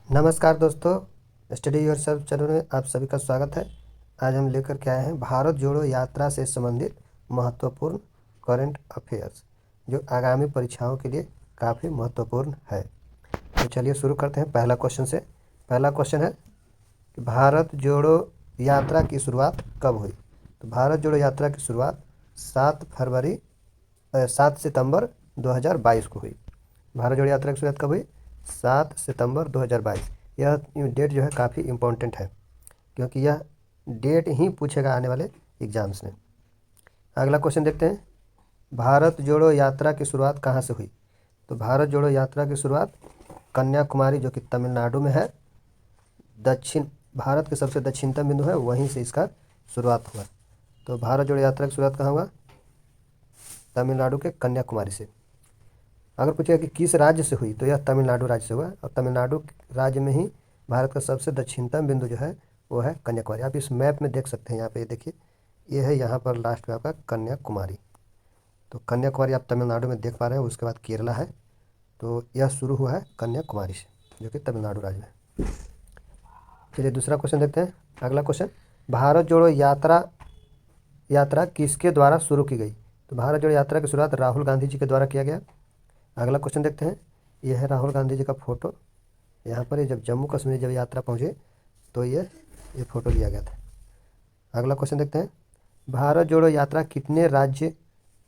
नमस्कार दोस्तों, study yourself channel में आप सभी का स्वागत है। आज हम लेकर के आए हैं भारत जोड़ो यात्रा से संबंधित महत्वपूर्ण करंट अफेयर्स, जो आगामी परीक्षाओं के लिए काफ़ी महत्वपूर्ण है। तो चलिए शुरू करते हैं पहला क्वेश्चन से। पहला क्वेश्चन है कि भारत जोड़ो यात्रा की शुरुआत कब हुई। तो भारत जोड़ो यात्रा की शुरुआत 7 सितंबर 2022 को हुई। भारत जोड़ो यात्रा की शुरुआत कब हुई? 7 सितंबर 2022। यह डेट जो है काफ़ी इम्पोर्टेंट है, क्योंकि यह डेट ही पूछेगा आने वाले एग्जाम्स में। अगला क्वेश्चन देखते हैं, भारत जोड़ो यात्रा की शुरुआत कहाँ से हुई। तो भारत जोड़ो यात्रा की शुरुआत कन्याकुमारी, जो कि तमिलनाडु में है, दक्षिण भारत के सबसे दक्षिणतम बिंदु है, वहीं से इसका शुरुआत हुआ। तो भारत जोड़ो यात्रा की शुरुआत कहाँ हुआ? तमिलनाडु के कन्याकुमारी से। अगर पूछेगा कि किस राज्य से हुई, तो यह तमिलनाडु राज्य से हुआ, और तमिलनाडु राज्य में ही भारत का सबसे दक्षिणतम बिंदु जो है वो है कन्याकुमारी। आप इस मैप में देख सकते हैं, यहाँ पे देखिए, ये है यहाँ पर लास्ट में आपका कन्याकुमारी। तो कन्याकुमारी आप तमिलनाडु में देख पा रहे हैं, उसके बाद केरला है। तो यह शुरू हुआ है कन्याकुमारी से, जो कि तमिलनाडु राज्य में। चलिए दूसरा क्वेश्चन देखते हैं। अगला क्वेश्चन, भारत जोड़ो यात्रा किसके द्वारा शुरू की गई। तो भारत जोड़ो यात्रा की शुरुआत राहुल गांधी जी के द्वारा किया गया। अगला क्वेश्चन देखते हैं, यह है राहुल गांधी जी का फोटो। यहाँ पर जब जम्मू कश्मीर जब यात्रा पहुँचे तो ये फोटो लिया गया था। अगला क्वेश्चन देखते हैं, भारत जोड़ो यात्रा कितने राज्य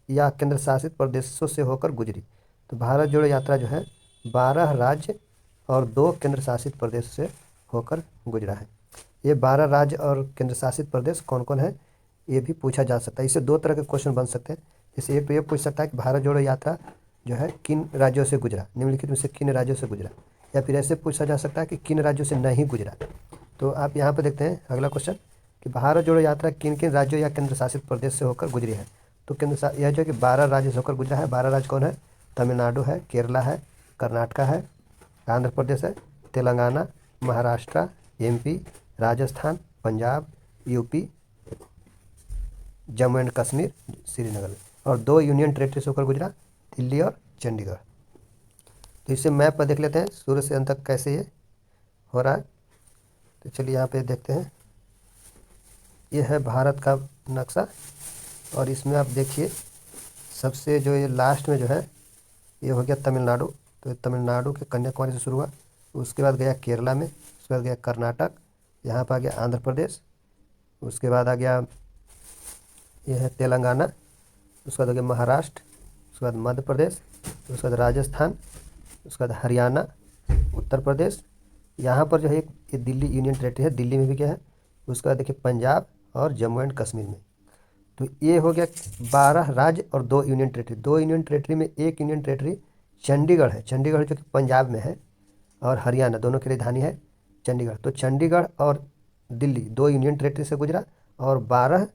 या केंद्र शासित प्रदेशों से होकर गुजरी। तो भारत जोड़ो यात्रा जो है 12 राज्य और 2 केंद्र शासित प्रदेश से होकर गुजरा है। ये 12 राज्य और केंद्र शासित प्रदेश कौन कौन है, ये भी पूछा जा सकता है। इससे दो तरह के क्वेश्चन बन सकते हैं। जैसे एक तो ये पूछ सकता है कि भारत जोड़ो यात्रा जो है किन राज्यों से गुजरा, निम्नलिखित में से किन राज्यों से गुजरा। या फिर ऐसे पूछा जा सकता है कि किन राज्यों से नहीं गुजरा। तो आप यहाँ पर देखते हैं अगला क्वेश्चन कि भारत जोड़ो यात्रा किन किन राज्यों या केंद्र शासित प्रदेश से होकर गुजरी है। तो यह जो कि 12 राज्य से होकर गुजरा है। 12 राज्य कौन है? तमिलनाडु है, केरला है, कर्नाटका है, आंध्र प्रदेश है, Telangana, Maharashtra, MP, Rajasthan, Punjab, UP, Jammu and Kashmir, Srinagar. और 2 यूनियन टेरेटरी से होकर गुजरा, दिल्ली और चंडीगढ़। तो इसे मैप पर देख लेते हैं शुरू से अंत तक कैसे ये हो रहा है। तो चलिए यहाँ पे देखते हैं, ये है भारत का नक्शा, और इसमें आप देखिए सबसे जो ये लास्ट में जो है ये हो गया तमिलनाडु। तो तमिलनाडु के कन्याकुमारी से शुरू हुआ, उसके बाद गया केरला में, उसके बाद गया कर्नाटक, यहाँ पर आ गया आंध्र प्रदेश, उसके बाद आ गया ये है तेलंगाना, उसके बाद आ गया महाराष्ट्र, उसके बाद मध्य प्रदेश, उसके बाद राजस्थान, उसके बाद हरियाणा, उत्तर प्रदेश। यहाँ पर जो है ये दिल्ली यूनियन टेरेटरी है, दिल्ली में भी क्या है। उसके बाद देखिए पंजाब और जम्मू एंड कश्मीर में। तो ये हो गया 12 राज्य और 2 यूनियन टेरेटरी। 2 यूनियन टेरेटरी में एक यूनियन टेरेटरी चंडीगढ़ है, चंडीगढ़ जो कि पंजाब में है, और हरियाणा, दोनों की राजधानी है चंडीगढ़। तो चंडीगढ़ और दिल्ली 2 यूनियन टेरेटरी से गुजरा, और 12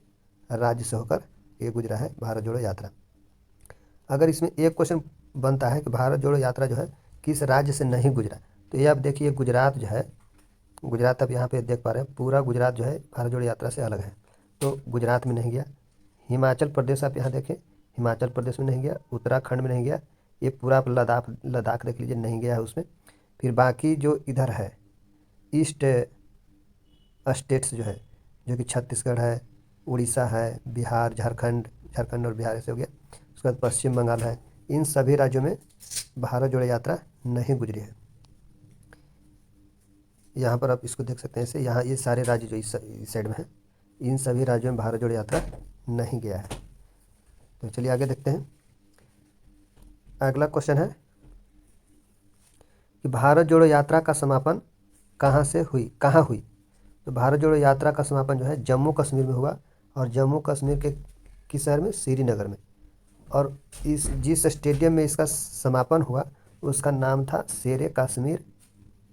राज्य से होकर ये गुजरा है भारत जोड़ो यात्रा। अगर इसमें एक क्वेश्चन बनता है कि भारत जोड़ो यात्रा जो है किस राज्य से नहीं गुजरा, तो ये आप देखिए गुजरात जो है, गुजरात आप यहाँ पे देख पा रहे हैं, पूरा गुजरात जो है भारत जोड़ो यात्रा से अलग है। तो गुजरात में नहीं गया। हिमाचल प्रदेश आप यहाँ देखें, हिमाचल प्रदेश में नहीं गया, उत्तराखंड में नहीं गया, ये पूरा आप लद्दाख लद्दाख देख लीजिए, नहीं गया है उसमें। फिर बाकी जो इधर है ईस्ट स्टेट्स जो है, जो कि छत्तीसगढ़ है, उड़ीसा है, बिहार, झारखंड, झारखंड और बिहार ऐसे हो गया। उसके बाद पश्चिम बंगाल है, इन सभी राज्यों में भारत जोड़ो यात्रा नहीं गुजरी है। यहाँ पर आप इसको देख सकते हैं ऐसे, यहाँ ये सारे राज्य जो इस साइड में हैं, इन सभी राज्यों में भारत जोड़ो यात्रा नहीं गया है। तो चलिए आगे देखते हैं। अगला क्वेश्चन है कि भारत जोड़ो यात्रा का समापन कहाँ हुई। तो भारत जोड़ो यात्रा का समापन जो है जम्मू कश्मीर में हुआ, और जम्मू कश्मीर के किस शहर में? श्रीनगर में। और इस जिस स्टेडियम में इसका समापन हुआ उसका नाम था शेर कश्मीर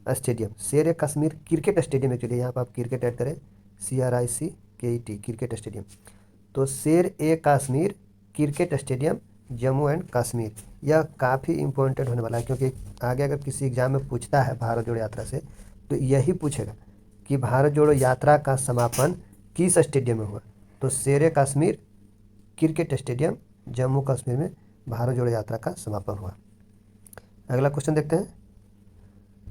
स्टेडियम। शेर कश्मीर क्रिकेट स्टेडियम एक्चुअली, यहाँ पर आप क्रिकेट ऐड करें, CRICKET क्रिकेट स्टेडियम। तो शेर Kashmir cricket stadium, Jammu and Kashmir. यह काफ़ी इंपॉर्टेंट होने वाला है, क्योंकि आगे अगर किसी एग्जाम में पूछता है भारत जोड़ो यात्रा से, तो यही पूछेगा कि भारत जोड़ो यात्रा का समापन किस स्टेडियम में हुआ। तो शेर कश्मीर क्रिकेट स्टेडियम, जम्मू कश्मीर में भारत जोड़ो यात्रा का समापन हुआ। अगला क्वेश्चन देखते हैं,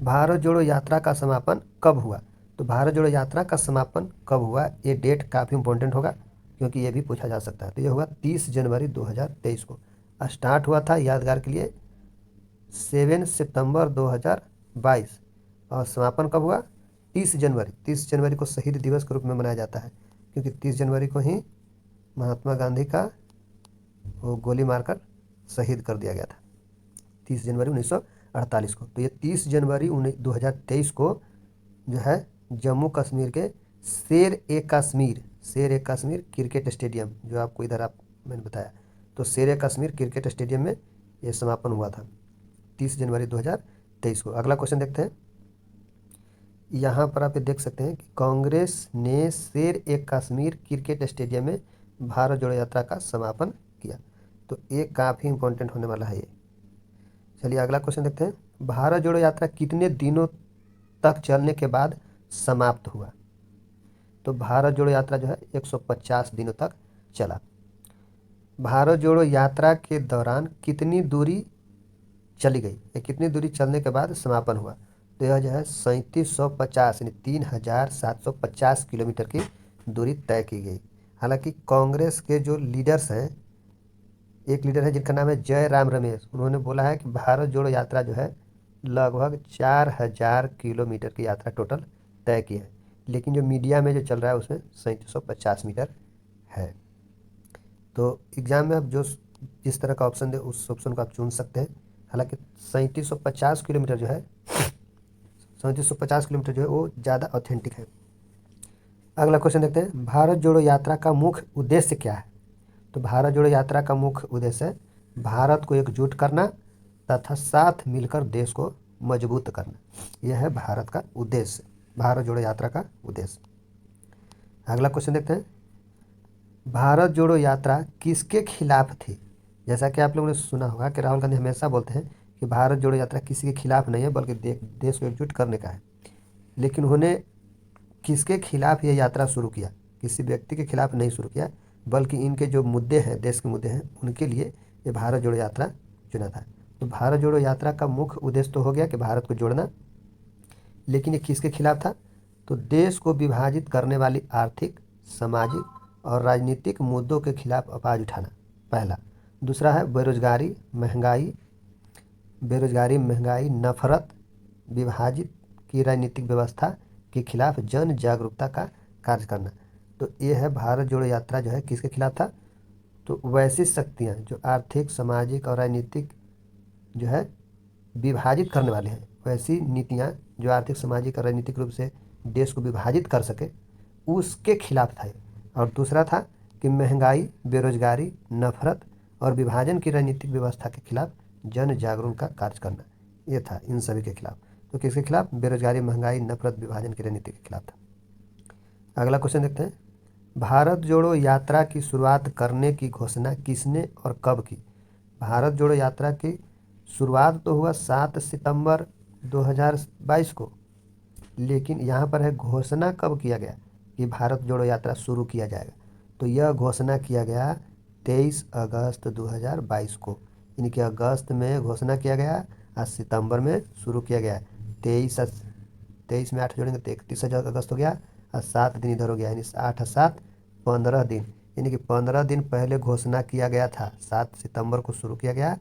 भारत जोड़ो यात्रा का समापन कब हुआ? तो भारत जोड़ो यात्रा का समापन कब हुआ, ये डेट काफ़ी इंपॉर्टेंट होगा क्योंकि ये भी पूछा जा सकता है। तो ये हुआ 30 जनवरी 2023 को। स्टार्ट हुआ था, यादगार के लिए, 7 सितंबर 2022 और समापन कब हुआ? 30 जनवरी। 30 जनवरी को शहीद दिवस के रूप में मनाया जाता है क्योंकि 30 जनवरी को ही महात्मा गांधी का वो गोली मारकर शहीद कर दिया गया था, 30 जनवरी 1948 को। तो ये 30 जनवरी 2023 को जो है जम्मू कश्मीर के शेर-ए-कश्मीर क्रिकेट स्टेडियम, जो आपको इधर मैंने बताया, तो शेर-ए-कश्मीर क्रिकेट स्टेडियम में ये समापन हुआ था 30 जनवरी 2023 को। अगला क्वेश्चन देखते हैं। यहाँ पर आप ये देख सकते हैं कि कांग्रेस ने शेर-ए-कश्मीर क्रिकेट स्टेडियम में भारत जोड़ो यात्रा का समापन किया। तो ये काफ़ी इंपॉर्टेंट होने वाला है ये। चलिए अगला क्वेश्चन देखते हैं। भारत जोड़ो यात्रा कितने दिनों तक चलने के बाद समाप्त हुआ? तो भारत जोड़ो यात्रा जो है 150 दिनों तक चला। भारत जोड़ो यात्रा के दौरान कितनी दूरी चली गई, या कितनी दूरी चलने के बाद समापन हुआ? तो यह जो है 3750 यानी 3750 किलोमीटर की दूरी तय की गई। हालांकि कांग्रेस के जो लीडर्स हैं, एक लीडर है जिनका नाम है जय राम रमेश, उन्होंने बोला है कि भारत जोड़ो यात्रा जो है लगभग 4000 किलोमीटर की यात्रा टोटल तय की है, लेकिन जो मीडिया में जो चल रहा है उसमें 3750 मीटर है। तो एग्ज़ाम में आप जो जिस तरह का ऑप्शन दे उस ऑप्शन को आप चुन सकते हैं। हालांकि 3750 किलोमीटर जो है 3750 किलोमीटर जो है वो ज़्यादा ऑथेंटिक है। अगला क्वेश्चन देखते हैं। भारत जोड़ो यात्रा का मुख्य उद्देश्य क्या है? तो भारत जोड़ो यात्रा का मुख्य उद्देश्य है भारत को एकजुट करना तथा साथ मिलकर देश को मजबूत करना। यह है भारत का उद्देश्य, भारत जोड़ो यात्रा का उद्देश्य। अगला क्वेश्चन देखते हैं। भारत जोड़ो यात्रा किसके खिलाफ थी? जैसा कि आप लोगों ने सुना होगा कि राहुल गांधी हमेशा बोलते हैं कि भारत जोड़ो यात्रा किसी के खिलाफ नहीं है बल्कि देश को एकजुट करने का है, लेकिन उन्होंने किसके खिलाफ ये यात्रा शुरू किया? किसी व्यक्ति के खिलाफ नहीं शुरू किया, बल्कि इनके जो मुद्दे हैं, देश के मुद्दे हैं, उनके लिए ये भारत जोड़ो यात्रा चुना था। तो भारत जोड़ो यात्रा का मुख्य उद्देश्य तो हो गया कि भारत को जोड़ना, लेकिन ये किसके खिलाफ था? तो देश को विभाजित करने वाली आर्थिक, सामाजिक और राजनीतिक मुद्दों के खिलाफ आवाज़ उठाना, पहला। दूसरा है बेरोजगारी, महंगाई, नफरत, विभाजित की राजनीतिक व्यवस्था के खिलाफ जन जागरूकता का कार्य करना। तो ये है भारत जोड़ो यात्रा जो है किसके खिलाफ था? तो वैसी शक्तियाँ जो आर्थिक, सामाजिक और राजनीतिक जो है विभाजित करने वाले हैं, वैसी नीतियाँ जो आर्थिक, सामाजिक और राजनीतिक रूप से देश को विभाजित कर सके, उसके खिलाफ था। और दूसरा था कि महंगाई, बेरोजगारी, नफरत और विभाजन की राजनीतिक व्यवस्था के खिलाफ जन जागरण का कार्य करना, ये था इन सभी के खिलाफ। तो किसके खिलाफ? बेरोजगारी, महंगाई, नफरत, विभाजन की राजनीति के खिलाफ था। अगला क्वेश्चन देखते हैं। भारत जोड़ो यात्रा की शुरुआत करने की घोषणा किसने और कब की? भारत जोड़ो यात्रा की शुरुआत तो हुआ 7 सितंबर 2022 को, लेकिन यहाँ पर है घोषणा कब किया गया कि भारत जोड़ो यात्रा शुरू किया जाएगा? तो यह घोषणा किया गया 23 अगस्त 2022 को, यानी कि अगस्त में घोषणा किया गया, आज सितंबर में शुरू किया गया। 23 में 8 जोड़ेंगे तो 31 अगस्त हो गया, और 7 दिन इधर हो गया, यानी 8 और 7 15 दिन, यानी कि 15 दिन पहले घोषणा किया गया था। 7 सितंबर को शुरू किया गया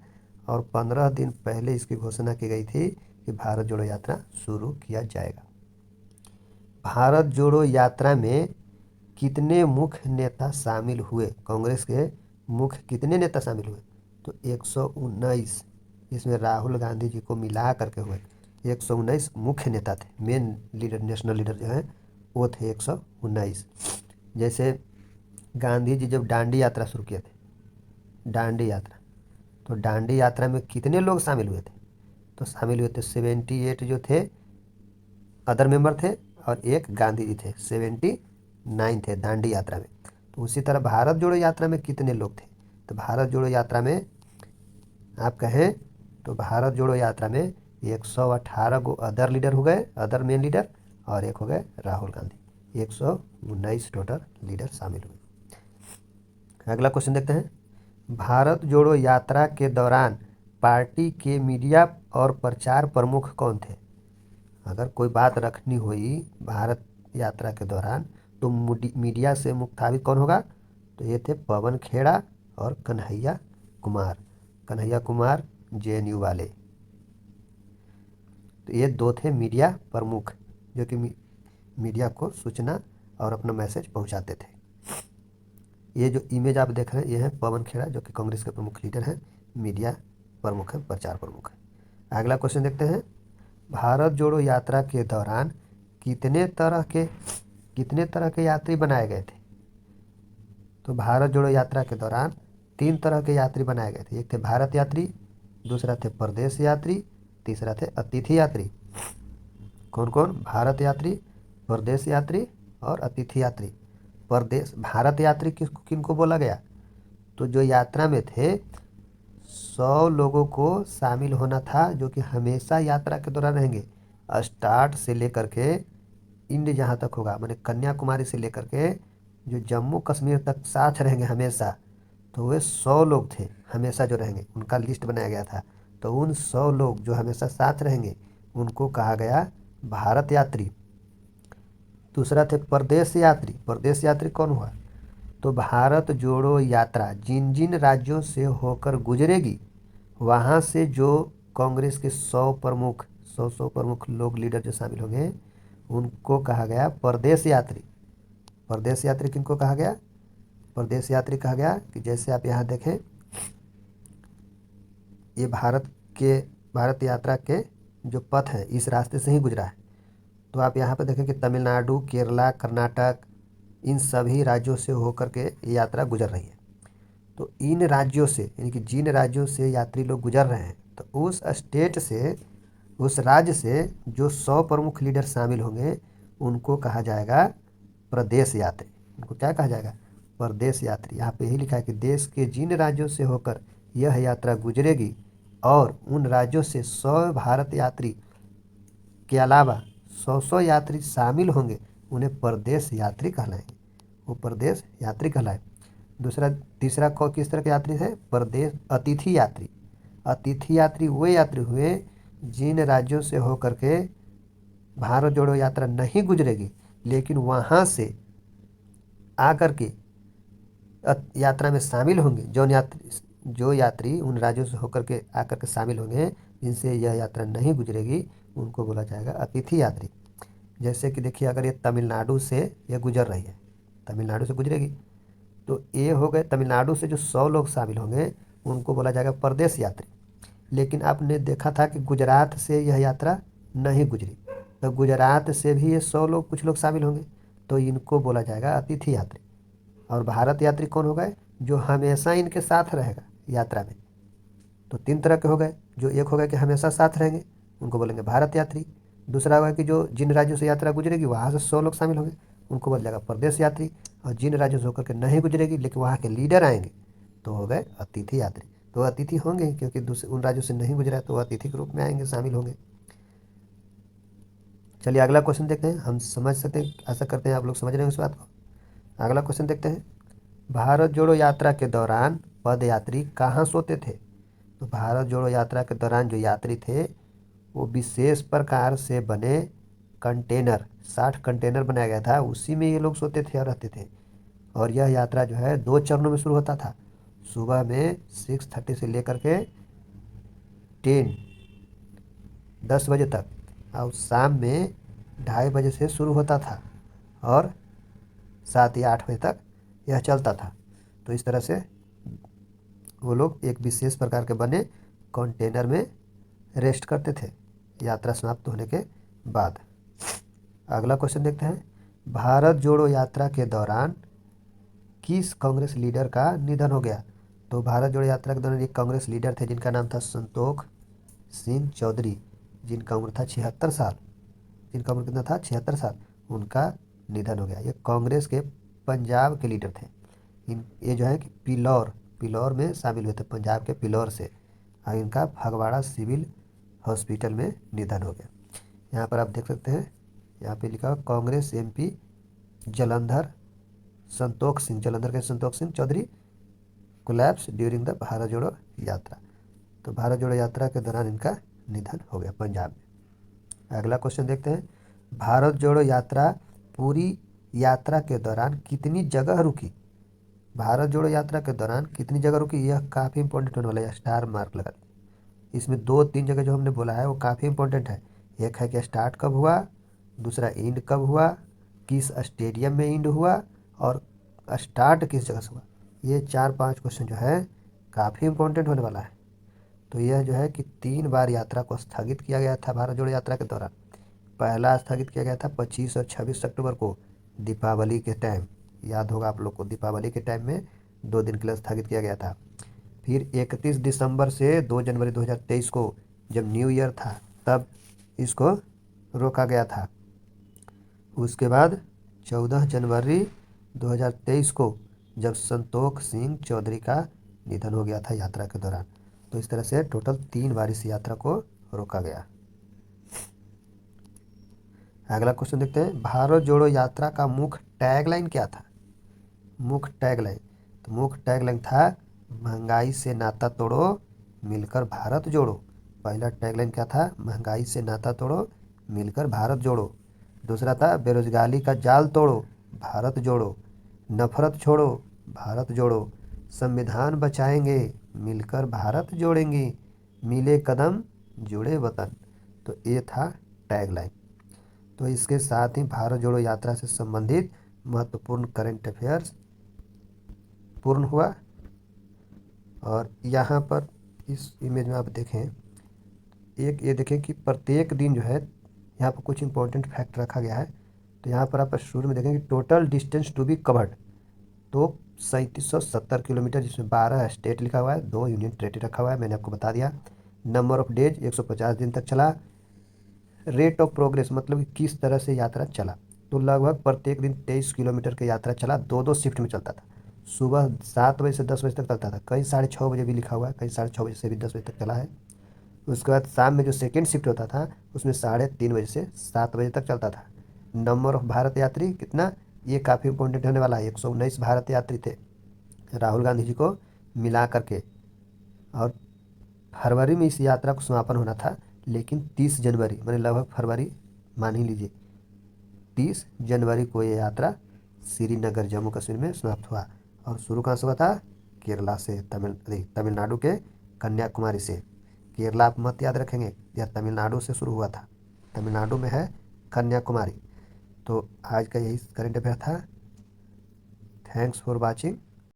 और 15 दिन पहले इसकी घोषणा की गई थी कि भारत जोड़ो यात्रा शुरू किया जाएगा। भारत जोड़ो यात्रा में कितने मुख्य नेता शामिल हुए? कांग्रेस के मुख्य कितने नेता शामिल हुए? तो 119, इसमें राहुल गांधी जी को मिला करके हुए 119 मुख्य नेता थे। मेन लीडर, नेशनल लीडर जो हैं वो थे 119। जैसे गांधी जी जब दांडी यात्रा शुरू किए थे, दांडी यात्रा, तो दांडी यात्रा में कितने लोग शामिल हुए थे? तो शामिल हुए थे 78 जो थे अदर मेंबर थे, और एक गांधी जी थे, 79 थे दांडी यात्रा में। तो उसी तरह भारत जोड़ो यात्रा में कितने लोग थे? तो भारत जोड़ो यात्रा में आप कहें तो भारत जोड़ो यात्रा में 118 गो अदर लीडर हो गए, अदर मेन लीडर, और एक हो गए राहुल गांधी। 119 टोटल लीडर शामिल हुए। अगला क्वेश्चन देखते हैं। भारत जोड़ो यात्रा के दौरान पार्टी के मीडिया और प्रचार प्रमुख कौन थे? अगर कोई बात रखनी हुई भारत यात्रा के दौरान तो मीडिया से मुखातिब कौन होगा? तो ये थे पवन खेड़ा और कन्हैया कुमार। कन्हैया कुमार जेएनयू वाले। तो ये दो थे मीडिया प्रमुख जो कि मीडिया को सूचना और अपना मैसेज पहुंचाते थे। ये जो इमेज आप देख रहे हैं ये है पवन खेड़ा जो कि कांग्रेस के प्रमुख लीडर हैं, मीडिया प्रमुख हैं, प्रचार प्रमुख हैं। अगला क्वेश्चन देखते हैं, भारत जोड़ो यात्रा के दौरान कितने तरह के यात्री बनाए गए थे? तो भारत जोड़ो यात्रा के दौरान 3 तरह के यात्री बनाए गए थे। एक थे भारत यात्री, दूसरा थे परदेश यात्री, तीसरा थे अतिथि यात्री। कौन कौन? भारत यात्री, परदेश यात्री और अतिथि यात्री। परदेश भारत यात्री किनको बोला गया? तो जो यात्रा में थे 100 लोगों को शामिल होना था जो कि हमेशा यात्रा के दौरान रहेंगे, स्टार्ट से लेकर के इंड जहाँ तक होगा, माने कन्याकुमारी से लेकर के जो जम्मू कश्मीर तक साथ रहेंगे हमेशा। तो वे 100 लोग थे हमेशा जो रहेंगे, उनका लिस्ट बनाया गया था। तो उन 100 लोग जो हमेशा साथ रहेंगे उनको कहा गया भारत यात्री। दूसरा थे परदेश यात्री। परदेश यात्री कौन हुआ? तो भारत जोड़ो यात्रा जिन जिन राज्यों से होकर गुजरेगी वहाँ से जो कांग्रेस के 100 प्रमुख लोग लीडर जो शामिल होंगे उनको कहा गया परदेश यात्री। परदेश यात्री किनको कहा गया? परदेश यात्री कहा गया कि जैसे आप यहाँ देखें ये भारत यात्रा के जो पथ है इस रास्ते से ही गुजरा है। तो आप यहाँ पर देखें कि तमिलनाडु, केरला, कर्नाटक इन सभी राज्यों से होकर के ये यात्रा गुजर रही है। तो इन राज्यों से यानी कि जिन राज्यों से यात्री लोग गुजर रहे हैं तो उस स्टेट से उस राज्य से जो 100 प्रमुख लीडर शामिल होंगे उनको कहा जाएगा प्रदेश यात्री। उनको क्या कहा जाएगा? प्रदेश यात्री। यहाँ पे यही लिखा है कि देश के जिन राज्यों से होकर यह यात्रा गुजरेगी और उन राज्यों से 100 भारत यात्री के अलावा 100 यात्री शामिल होंगे उन्हें प्रदेश यात्री कहलाएंगे, वो प्रदेश यात्री कहलाए। तीसरा किस तरह के यात्री है? प्रदेश अतिथि यात्री। अतिथि यात्री वे यात्री हुए जिन राज्यों से होकर के भारत जोड़ो यात्रा नहीं गुजरेगी लेकिन वहाँ से आकर के यात्रा में शामिल होंगे। जो यात्री उन राज्यों से होकर के आकर के शामिल होंगे जिनसे यह यात्रा नहीं गुजरेगी उनको बोला जाएगा अतिथि यात्री। जैसे कि देखिए अगर ये तमिलनाडु से ये गुजर रही है, तमिलनाडु से गुजरेगी तो ये हो गए तमिलनाडु से जो 100 लोग शामिल होंगे उनको बोला जाएगा प्रदेश यात्री। लेकिन आपने देखा था कि गुजरात से यह यात्रा नहीं गुजरी, तो गुजरात से भी ये 100 लोग कुछ लोग शामिल होंगे तो इनको बोला जाएगा अतिथि यात्री। और भारत यात्री कौन हो गए? जो हमेशा इनके साथ रहेगा यात्रा में। तो 3 तरह के हो गए। जो एक हो गए कि हमेशा साथ रहेंगे उनको बोलेंगे भारत यात्री। दूसरा होगा कि जो जिन राज्यों से यात्रा गुजरेगी वहाँ से 100 लोग शामिल होंगे उनको बोला जाएगा प्रदेश यात्री। और जिन राज्यों से होकर के नहीं गुजरेगी लेकिन वहाँ के लीडर आएंगे तो हो गए अतिथि यात्री। तो अतिथि होंगे क्योंकि दूसरे उन राज्यों से नहीं गुजरा है तो अतिथि के रूप में आएंगे, शामिल होंगे। चलिए अगला क्वेश्चन देखते हैं, हम समझ सकते हैं, आशा करते हैं आप लोग समझ रहे हैं इस बात को। अगला क्वेश्चन देखते हैं, भारत जोड़ो यात्रा के दौरान पदयात्री कहाँ सोते थे? तो भारत जोड़ो यात्रा के दौरान जो यात्री थे वो विशेष प्रकार से बने कंटेनर, 60 कंटेनर बनाया गया था, उसी में ये लोग सोते थे और रहते थे। और यह यात्रा जो है 2 चरणों में शुरू होता था। सुबह में 6:30 से लेकर के 10 बजे तक और शाम में 2:30 बजे से शुरू होता था और 7 या 8 बजे तक यह चलता था। तो इस तरह से वो लोग एक विशेष प्रकार के बने कंटेनर में रेस्ट करते थे यात्रा समाप्त होने के बाद। अगला क्वेश्चन देखते हैं, भारत जोड़ो यात्रा के दौरान किस कांग्रेस लीडर का निधन हो गया? तो भारत जोड़ो यात्रा के दौरान एक कांग्रेस लीडर थे जिनका नाम था संतोख सिंह चौधरी, जिनका उम्र था 76 साल। जिनका उम्र कितना था? 76 साल। उनका निधन हो गया। ये कांग्रेस के पंजाब के लीडर थे। ये जो है कि पिलौर में शामिल हुए थे, पंजाब के पिलौर से। और इनका फगवाड़ा सिविल हॉस्पिटल में निधन हो गया। यहाँ पर आप देख सकते हैं, यहाँ पे लिखा हुआ कांग्रेस एमपी जलंधर जलंधर के Santokh Singh Chaudhary collapse during the Bharat Jodo Yatra. तो भारत जोड़ो यात्रा के दौरान इनका निधन हो गया पंजाब में। अगला क्वेश्चन देखते हैं, भारत जोड़ो यात्रा पूरी यात्रा के दौरान कितनी जगह रुकी। भारत जोड़ो यात्रा के दौरान कितनी जगह रुकी, यह काफ़ी इंपॉर्टेंट होने वाला है, स्टार मार्क लगा। इसमें 2-3 जगह जो हमने बोला है वो काफ़ी इंपॉर्टेंट है। एक है कि स्टार्ट कब हुआ, दूसरा एंड कब हुआ, किस स्टेडियम में एंड हुआ, और स्टार्ट किस जगह से हुआ। ये 4-5 क्वेश्चन जो है काफ़ी इंपॉर्टेंट होने वाला है। तो यह जो है कि 3 बार यात्रा को स्थगित किया गया था भारत जोड़ो यात्रा के दौरान। पहला स्थगित किया गया था 25 और 26 अक्टूबर को, दीपावली के टाइम, याद होगा आप लोग को, दीपावली के टाइम में 2 दिन के लिए स्थगित किया गया था। फिर 31 दिसंबर से 2 जनवरी 2023 को, जब न्यू ईयर था, तब इसको रोका गया था। उसके बाद 14 जनवरी 2023 को, जब संतोख सिंह चौधरी का निधन हो गया था यात्रा के दौरान। तो इस तरह से टोटल 3 बार इस यात्रा को रोका गया। अगला क्वेश्चन देखते हैं, भारत जोड़ो यात्रा का मुख्य टैगलाइन क्या था। मुख्य टैगलाइन, तो मुख्य टैगलाइन था, महंगाई से नाता तोड़ो, मिलकर भारत जोड़ो। पहला टैगलाइन क्या था, महंगाई से नाता तोड़ो, मिलकर भारत जोड़ो। दूसरा था, बेरोजगारी का जाल तोड़ो, भारत जोड़ो। नफरत छोड़ो, भारत जोड़ो। संविधान बचाएंगे, मिलकर भारत जोड़ेंगे। मिले कदम, जुड़े वतन। तो ये था टैगलाइन। तो इसके साथ ही भारत जोड़ो यात्रा से संबंधित महत्वपूर्ण करंट अफेयर्स पूर्ण हुआ। और यहाँ पर इस इमेज में आप देखें, एक ये देखें कि प्रत्येक दिन जो है यहाँ पर कुछ इंपॉर्टेंट फैक्ट रखा गया है। तो यहाँ पर आप शुरू में देखें कि total distance to be covered, तो 3770 किलोमीटर, जिसमें 12 स्टेट लिखा हुआ है, 2 यूनियन टेरिटरी रखा हुआ है, मैंने आपको बता दिया। नंबर ऑफ डेज 150 दिन तक चला। रेट ऑफ प्रोग्रेस मतलब कि किस तरह से यात्रा चला, तो लगभग प्रत्येक दिन 23 किलोमीटर की यात्रा चला। 2-2 शिफ्ट में चलता था, सुबह 7 बजे से 10 बजे तक चलता था, कहीं 6:30 बजे भी लिखा हुआ है, कहीं 6:30 बजे से भी 10 बजे तक चला है। उसके बाद शाम में जो सेकेंड शिफ्ट होता था, उसमें 3:30 बजे से 7 बजे तक चलता था। नंबर ऑफ भारत यात्री कितना, ये काफ़ी इंपॉर्टेंट होने वाला है, 119 भारत यात्री थे राहुल गांधी जी को मिला करके। और फरवरी में इस यात्रा को समापन होना था, लेकिन 30 जनवरी मैंने लगभग फरवरी मान ही लीजिए, 30 जनवरी को ये यात्रा श्रीनगर जम्मू कश्मीर में समाप्त हुआ। और शुरू कहाँ से हुआ था, केरला से, तमिलनाडु के कन्याकुमारी से। केरला आप मत याद रखेंगे, यह तमिलनाडु से शुरू हुआ था, तमिलनाडु में है कन्याकुमारी। तो आज का यही करंट अफेयर था। Thanks for watching.